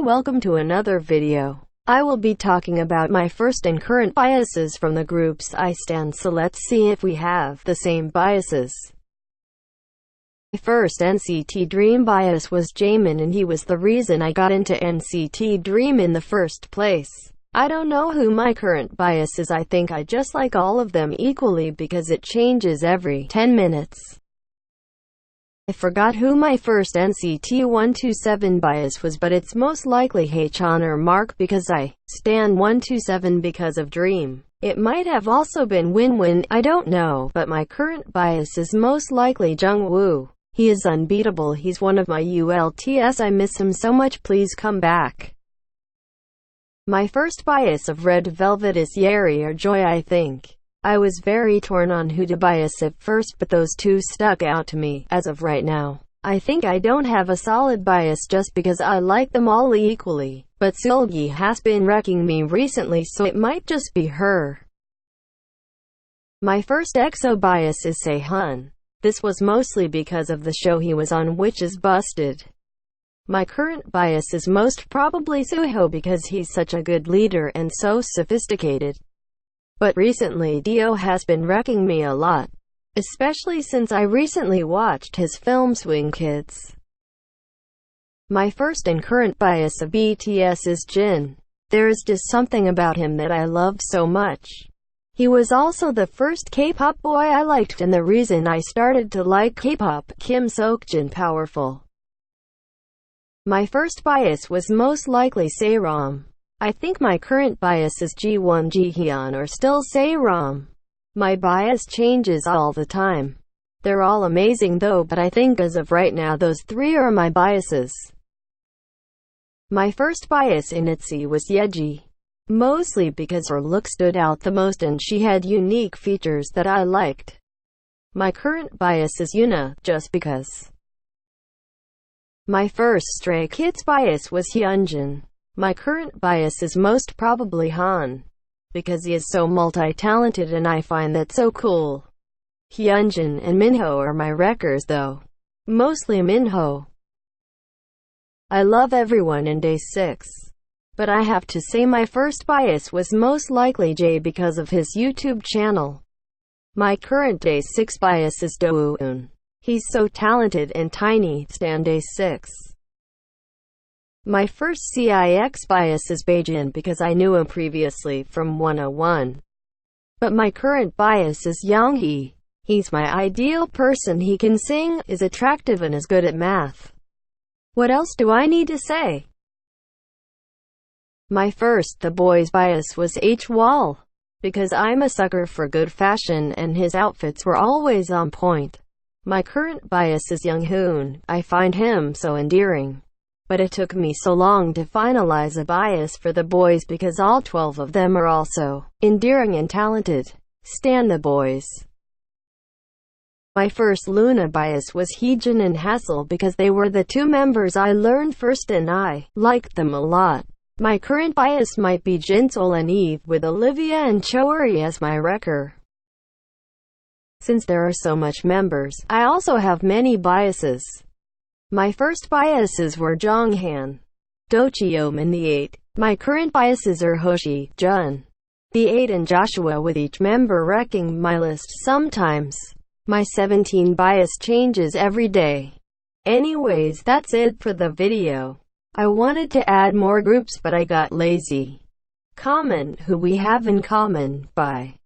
welcome to another video. I will be talking about my first and current biases from the groups I stan, so let's see if we have the same biases. My first NCT Dream bias was Jaemin, and he was the reason I got into NCT Dream in the first place. I don't know who my current bias is. I think I just like all of them equally because it changes every 10 minutes. I forgot who my first NCT 127 bias was, but it's most likely Haechan or Mark because I stan 127 because of Dream. It might have also been Winwin, I don't know, but my current bias is most likely Jungwoo. He is unbeatable. He's one of my ULTs. I miss him so much. Please come back. My first bias of Red Velvet is Yeri or Joy. I think I was very torn on who to bias at first, but those two stuck out to me. As of right now, I think I don't have a solid bias just because I like them all equally, but Seulgi has been wrecking me recently, so it might just be her. My first EXO bias is Sehun. This was mostly because of the show he was on, which is Busted. My current bias is most probably Suho because he's such a good leader and so sophisticated. But recently Dio has been wrecking me a lot, especially since I recently watched his film Swing Kids. My first and current bias of BTS is Jin. There is just something about him that I love so much. He was also the first K-pop boy I liked and the reason I started to like K-pop. Kim Seokjin powerful. My first bias was most likely Sejrom. I think my current bias is G1 Jihyun or still Sejrom. My bias changes all the time. They're all amazing though, but I think as of right now those three are my biases. My first bias in ITZY was Yeji. Mostly because her look stood out the most and she had unique features that I liked. My current bias is Yuna, just because. My first Stray Kids bias was Hyunjin. My current bias is most probably Han, because he is so multi-talented and I find that so cool. Hyunjin and Minho are my wreckers though. Mostly Minho. I love everyone in Day 6. But I have to say my first bias was most likely Jay because of his YouTube channel. My current Day 6 bias is Dowoon. He's so talented and tiny. Stan Day 6. My first CIX bias is Baekjin because I knew him previously from 101. But my current bias is Younghee. He's my ideal person. He can sing, is attractive and is good at math. What else do I need to say? My first The Boys bias was H-Wall, because I'm a sucker for good fashion and his outfits were always on point. My current bias is Younghoon. I find him so endearing. But it took me so long to finalize a bias for the boys because all 12 of them are also endearing and talented. Stan the boys. My first Luna bias was Heejin and Hassel because they were the two members I learned first and I liked them a lot. My current bias might be Jinsol and Eve with Olivia and Choeri as my wrecker. Since there are so much members, I also have many biases. My first biases were Jonghan, Docheom and the 8. My current biases are Hoshi, Jun, the 8 and Joshua, with each member wrecking my list sometimes. My 17 bias changes every day. Anyways, that's it for the video. I wanted to add more groups but I got lazy. Comment who we have in common. Bye.